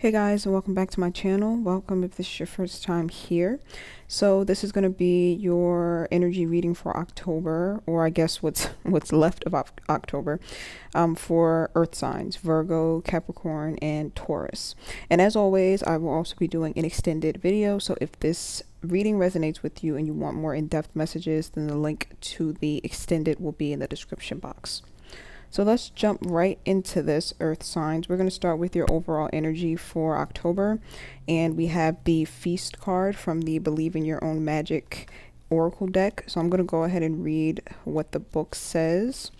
Hey guys, and welcome back to my channel. Welcome if this is your first time here. So this is going to be your energy reading for October, or I guess what's left of October, for earth signs, Virgo, Capricorn, and Taurus. And as always, I will also be doing an extended video. So if this reading resonates with you and you want more in-depth messages, then the link to the extended will be in the description box. So let's jump right into this, earth signs. We're going to start with your overall energy for October. And we have the Feast card from the Believe in Your Own Magic Oracle deck. So I'm going to go ahead and read what the book says.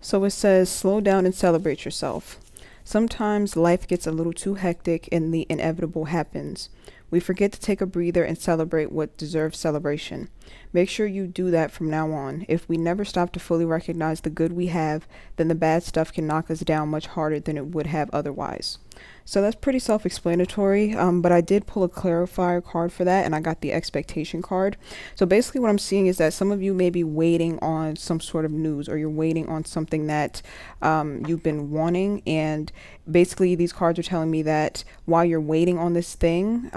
So it says, slow down and celebrate yourself. Sometimes life gets a little too hectic and the inevitable happens. We forget to take a breather and celebrate what deserves celebration. Make sure you do that from now on. If we never stop to fully recognize the good we have, then the bad stuff can knock us down much harder than it would have otherwise. So that's pretty self-explanatory, but I did pull a clarifier card for that, and I got the expectation card. So basically what I'm seeing is that some of you may be waiting on some sort of news, or you're waiting on something that you've been wanting, and basically these cards are telling me that while you're waiting on this thing,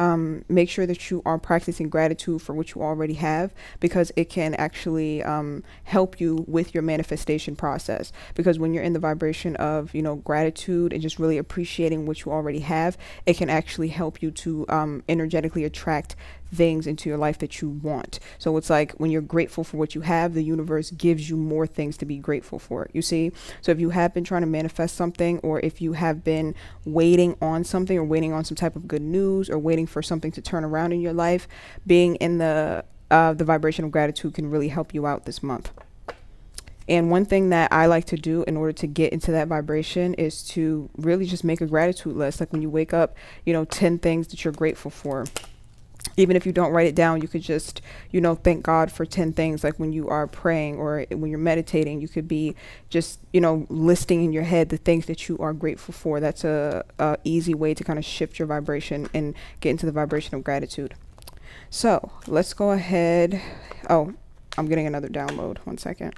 make sure that you are practicing gratitude for what you already have, because it can actually help you with your manifestation process. Because when you're in the vibration of, you know, gratitude and just really appreciating what you already have, it can actually help you to energetically attract things into your life that you want. So it's like when you're grateful for what you have, the universe gives you more things to be grateful for, you see? So if you have been trying to manifest something, or if you have been waiting on something, or waiting on some type of good news, or waiting for something to turn around in your life, being in the vibration of gratitude can really help you out this month. And one thing that I like to do in order to get into that vibration is to really just make a gratitude list. Like when you wake up, you know, 10 things that you're grateful for. Even if you don't write it down, you could just, you know, thank God for 10 things. Like when you are praying or when you're meditating, you could be just, you know, listing in your head the things that you are grateful for. That's a easy way to kind of shift your vibration and get into the vibration of gratitude. So let's go ahead. Oh, I'm getting another download. One second.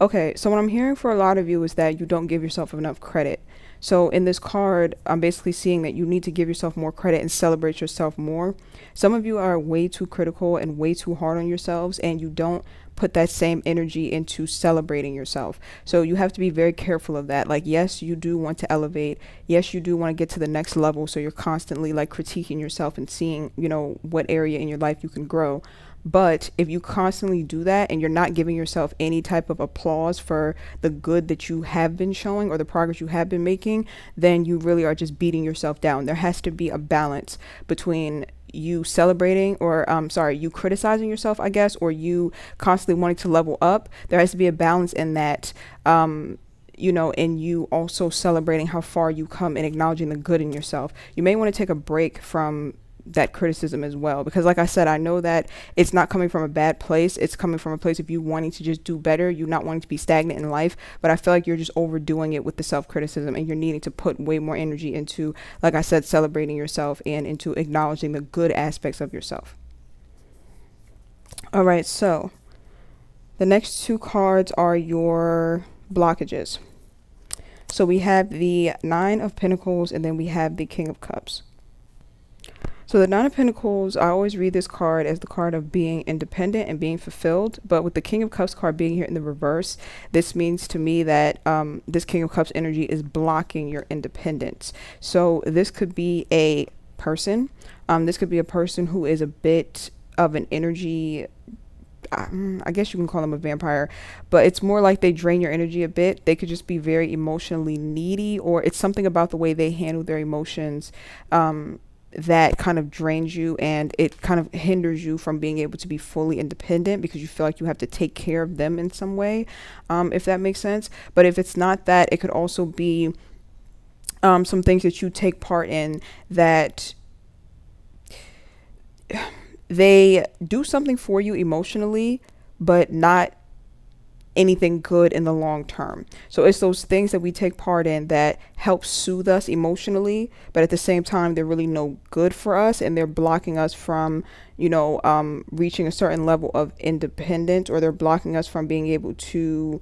Okay, so what I'm hearing for a lot of you is that you don't give yourself enough credit. So in this card, I'm basically seeing that you need to give yourself more credit and celebrate yourself more. Some of you are way too critical and way too hard on yourselves, and you don't put that same energy into celebrating yourself. So you have to be very careful of that. Like, yes, you do want to elevate. Yes, you do want to get to the next level. So you're constantly like critiquing yourself and seeing, you know, what area in your life you can grow. But if you constantly do that and you're not giving yourself any type of applause for the good that you have been showing or the progress you have been making, then you really are just beating yourself down. There has to be a balance between you celebrating, or you criticizing yourself, I guess, or you constantly wanting to level up. There has to be a balance in that, you know, and you also celebrating how far you come and acknowledging the good in yourself. You may want to take a break from that criticism as well, because like I said, I know that it's not coming from a bad place. It's coming from a place of you wanting to just do better, you not wanting to be stagnant in life. But I feel like you're just overdoing it with the self-criticism, and you're needing to put way more energy into, like I said, celebrating yourself and into acknowledging the good aspects of yourself. All right, so the next two cards are your blockages. So we have the Nine of Pentacles, and then we have the King of Cups. So the Nine of Pentacles, I always read this card as the card of being independent and being fulfilled. But with the King of Cups card being here in the reverse, this means to me that this King of Cups energy is blocking your independence. So this could be a person. This could be a person who is a bit of an energy, I guess you can call them a vampire, but it's more like they drain your energy a bit. They could just be very emotionally needy, or it's something about the way they handle their emotions that kind of drains you, and it kind of hinders you from being able to be fully independent, because you feel like you have to take care of them in some way, if that makes sense. But if it's not that, it could also be some things that you take part in that they do something for you emotionally, but not anything good in the long term. So it's those things that we take part in that help soothe us emotionally, but at the same time they're really no good for us, and they're blocking us from, reaching a certain level of independence, or they're blocking us from being able to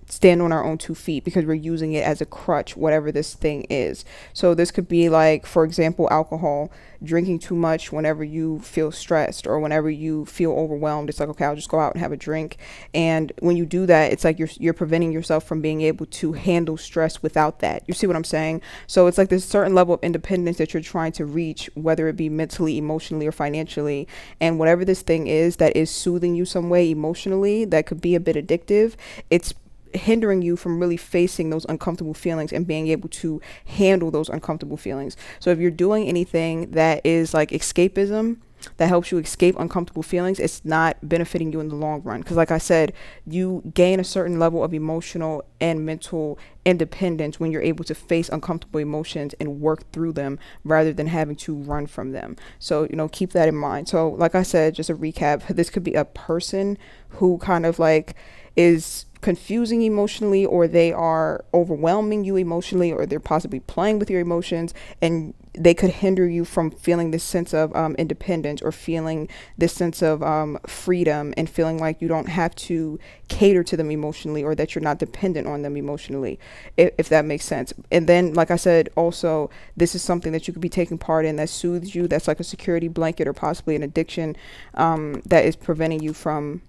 stand on our own 2 feet because we're using it as a crutch, whatever this thing is. So this could be like, for example, alcohol, drinking too much whenever you feel stressed or whenever you feel overwhelmed. It's like, okay, I'll just go out and have a drink. And when you do that, it's like you're preventing yourself from being able to handle stress without that. You see what I'm saying? So it's like this certain level of independence that you're trying to reach, whether it be mentally, emotionally, or financially. And whatever this thing is that is soothing you some way emotionally, that could be a bit addictive, it's hindering you from really facing those uncomfortable feelings and being able to handle those uncomfortable feelings. So if you're doing anything that is like escapism, that helps you escape uncomfortable feelings, it's not benefiting you in the long run. Because like I said, you gain a certain level of emotional and mental independence when you're able to face uncomfortable emotions and work through them rather than having to run from them. So, keep that in mind. So like I said, just a recap, this could be a person who kind of like is confusing emotionally, or they are overwhelming you emotionally, or they're possibly playing with your emotions, and they could hinder you from feeling this sense of independence, or feeling this sense of freedom, and feeling like you don't have to cater to them emotionally, or that you're not dependent on them emotionally, if that makes sense. And then, like I said, also, this is something that you could be taking part in that soothes you, that's like a security blanket, or possibly an addiction that is preventing you from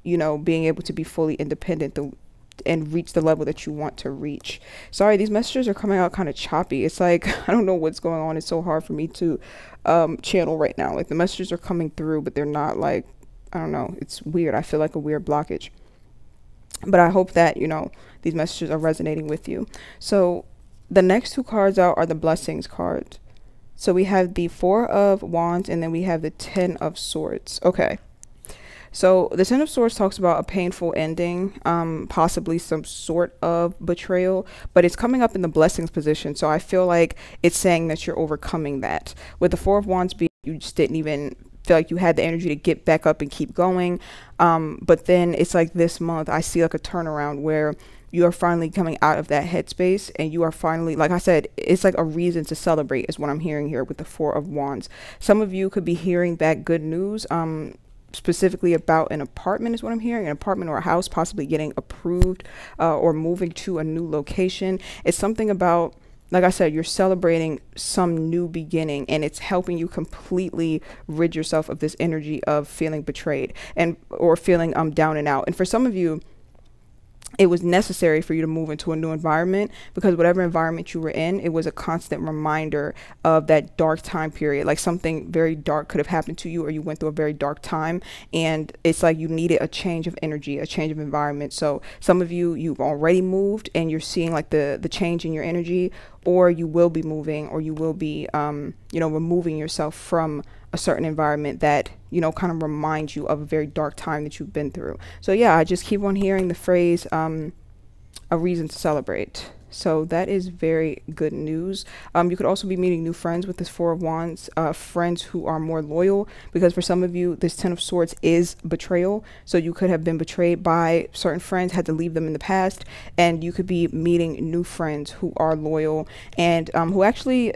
being able to be fully independent and reach the level that you want to reach. Sorry, these messages are coming out kind of choppy. It's like, I don't know what's going on. It's so hard for me to channel right now. Like, the messages are coming through, but they're not like, I don't know. It's weird. I feel like a weird blockage. But I hope that, these messages are resonating with you. So the next 2 cards out are the blessings cards. So we have the 4 of Wands, and then we have the 10 of Swords. Okay. So the 10 of Swords talks about a painful ending, possibly some sort of betrayal, but it's coming up in the blessings position. So I feel like it's saying that you're overcoming that. With the 4 of Wands being, you just didn't even feel like you had the energy to get back up and keep going. But then it's like this month, I see like a turnaround where you are finally coming out of that headspace, and you are finally, like I said, it's like a reason to celebrate is what I'm hearing here with the 4 of Wands. Some of you could be hearing back good news, specifically about an apartment is what I'm hearing, an apartment or a house possibly getting approved, or moving to a new location. It's something about, like I said, you're celebrating some new beginning, and it's helping you completely rid yourself of this energy of feeling betrayed or feeling down and out. And for some of you, it was necessary for you to move into a new environment, because whatever environment you were in, it was a constant reminder of that dark time period. Like something very dark could have happened to you, or you went through a very dark time, and it's like you needed a change of energy, a change of environment. So some of you, you've already moved and you're seeing like the change in your energy, or you will be moving, or you will be, removing yourself from a certain environment that, kind of reminds you of a very dark time that you've been through. So yeah, I just keep on hearing the phrase, a reason to celebrate. So that is very good news. You could also be meeting new friends with this 4 of Wands, friends who are more loyal, because for some of you, this 10 of Swords is betrayal. So you could have been betrayed by certain friends, had to leave them in the past, and you could be meeting new friends who are loyal and who actually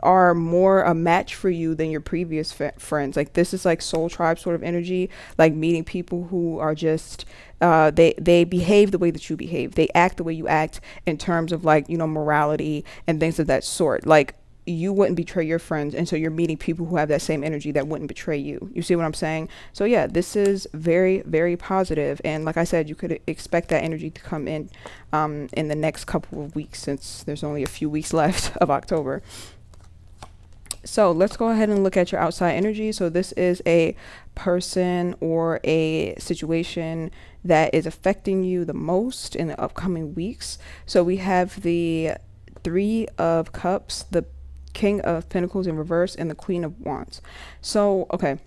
are more a match for you than your previous friends. Like, this is like soul tribe sort of energy, like meeting people who are just they behave the way that you behave, they act the way you act in terms of like, morality and things of that sort. Like, you wouldn't betray your friends, and so you're meeting people who have that same energy that wouldn't betray you. You see what I'm saying? So yeah, this is very, very positive. And like I said, you could expect that energy to come in the next couple of weeks, since there's only a few weeks left of October. So let's go ahead and look at your outside energy. So this is a person or a situation that is affecting you the most in the upcoming weeks. So we have the 3 of Cups, the King of Pentacles in reverse, and the Queen of Wands. So, okay.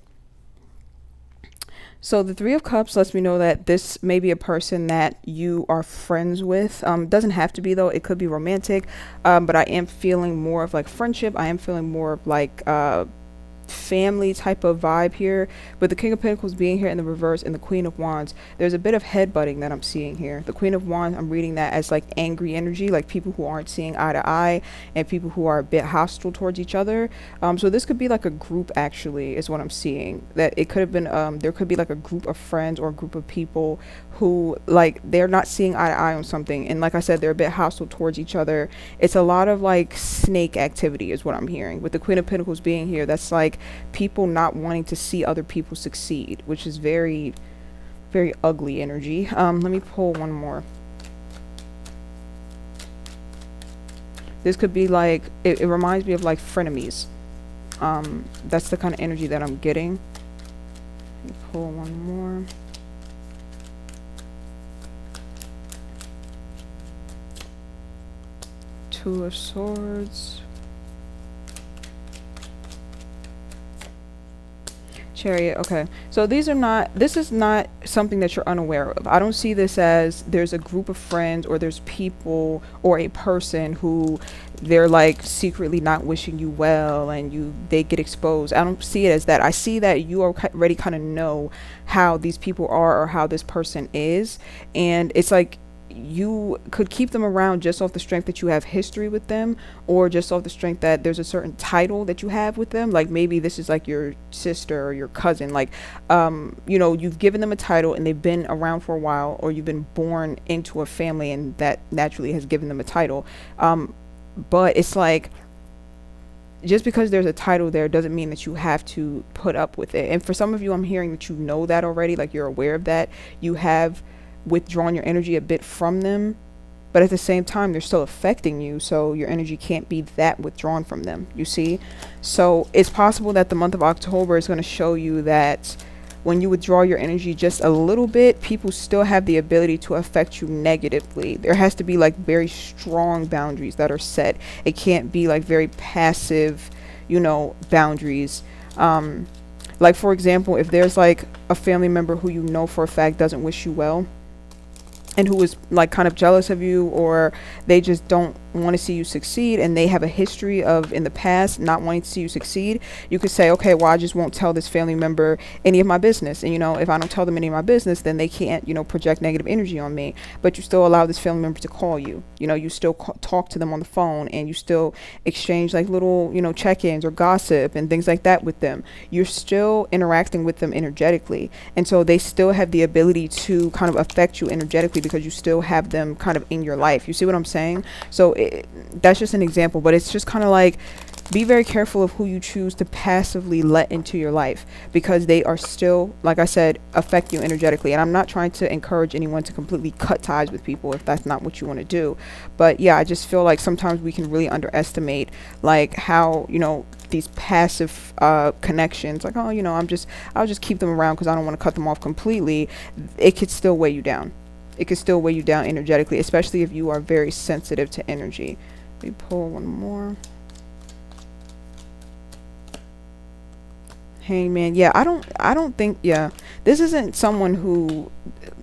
So the 3 of Cups lets me know that this may be a person that you are friends with. Doesn't have to be though. It could be romantic. But I am feeling more of like friendship. I am feeling more of like family type of vibe here. But the King of Pentacles being here in the reverse and the Queen of Wands, there's a bit of headbutting that I'm seeing here. The Queen of Wands, I'm reading that as like angry energy, like people who aren't seeing eye to eye and people who are a bit hostile towards each other. So this could be like a group, actually, is what I'm seeing. That it could have been, there could be like a group of friends or a group of people who, like, they're not seeing eye to eye on something. And like I said, they're a bit hostile towards each other. It's a lot of like snake activity is what I'm hearing. With the Queen of Pentacles being here, that's like people not wanting to see other people succeed, which is very, very ugly energy. Let me pull one more. This could be like, it reminds me of like frenemies. That's the kind of energy that I'm getting. Let me pull one more. Two of Swords. Chariot. Okay, so this is not something that you're unaware of. I don't see this as there's a group of friends or there's people or a person who they're like secretly not wishing you well and they get exposed. I don't see it as that. I see that you already kind of know how these people are or how this person is, and it's like you could keep them around just off the strength that you have history with them, or just off the strength that there's a certain title that you have with them. Like maybe this is like your sister or your cousin, like you know, you've given them a title and they've been around for a while, or you've been born into a family and that naturally has given them a title. But it's like, just because there's a title there doesn't mean that you have to put up with it. And for some of you, I'm hearing that you know that already, like you're aware of that. You have withdrawn your energy a bit from them, but at the same time they're still affecting you, so your energy can't be that withdrawn from them, you see. So it's possible that the month of October is going to show you that when you withdraw your energy just a little bit, people still have the ability to affect you negatively. There has to be like very strong boundaries that are set. It can't be like very passive, you know, boundaries. Like for example, if there's like a family member who you know for a fact doesn't wish you well, and who is like kind of jealous of you, or they just don't want to see you succeed, and they have a history of in the past not wanting to see you succeed, you could say, okay, well, I just won't tell this family member any of my business. And you know, if I don't tell them any of my business, then they can't, you know, project negative energy on me. But you still allow this family member to call you, you know, you still talk to them on the phone, and you still exchange like little, you know, check-ins or gossip and things like that with them. You're still interacting with them energetically, and so they still have the ability to kind of affect you energetically because you still have them kind of in your life. You see what I'm saying? So that's just an example, but it's just kind of like, be very careful of who you choose to passively let into your life, because they are still, like I said, affect you energetically. And I'm not trying to encourage anyone to completely cut ties with people if that's not what you want to do. But yeah, I just feel like sometimes we can really underestimate like how, you know, these passive connections, like, oh, you know, I'll just keep them around because I don't want to cut them off completely. It could still weigh you down. It could still weigh you down energetically, especially if you are very sensitive to energy. Let me pull one more. Hangman. Yeah, I don't think, yeah, this isn't someone who,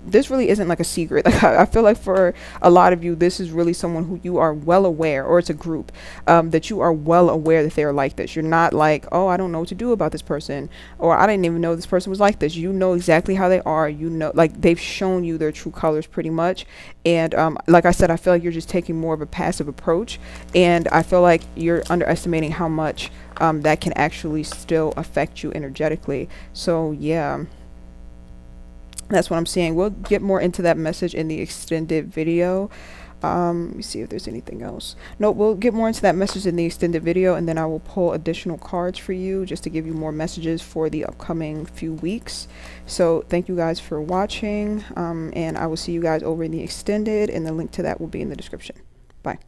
this really isn't like a secret. Like I feel like for a lot of you, this is really someone who you are well aware, or it's a group that you are well aware that they're like this. You're not like, oh, I don't know what to do about this person, or I didn't even know this person was like this. You know exactly how they are. You know, like they've shown you their true colors pretty much. And like I said, I feel like you're just taking more of a passive approach, and I feel like you're underestimating how much that can actually still affect you energetically. So yeah, that's what I'm seeing. We'll get more into that message in the extended video. Let me see if there's anything else. No, we'll get more into that message in the extended video, and then I will pull additional cards for you just to give you more messages for the upcoming few weeks. So thank you guys for watching, and I will see you guys over in the extended, and the link to that will be in the description. Bye.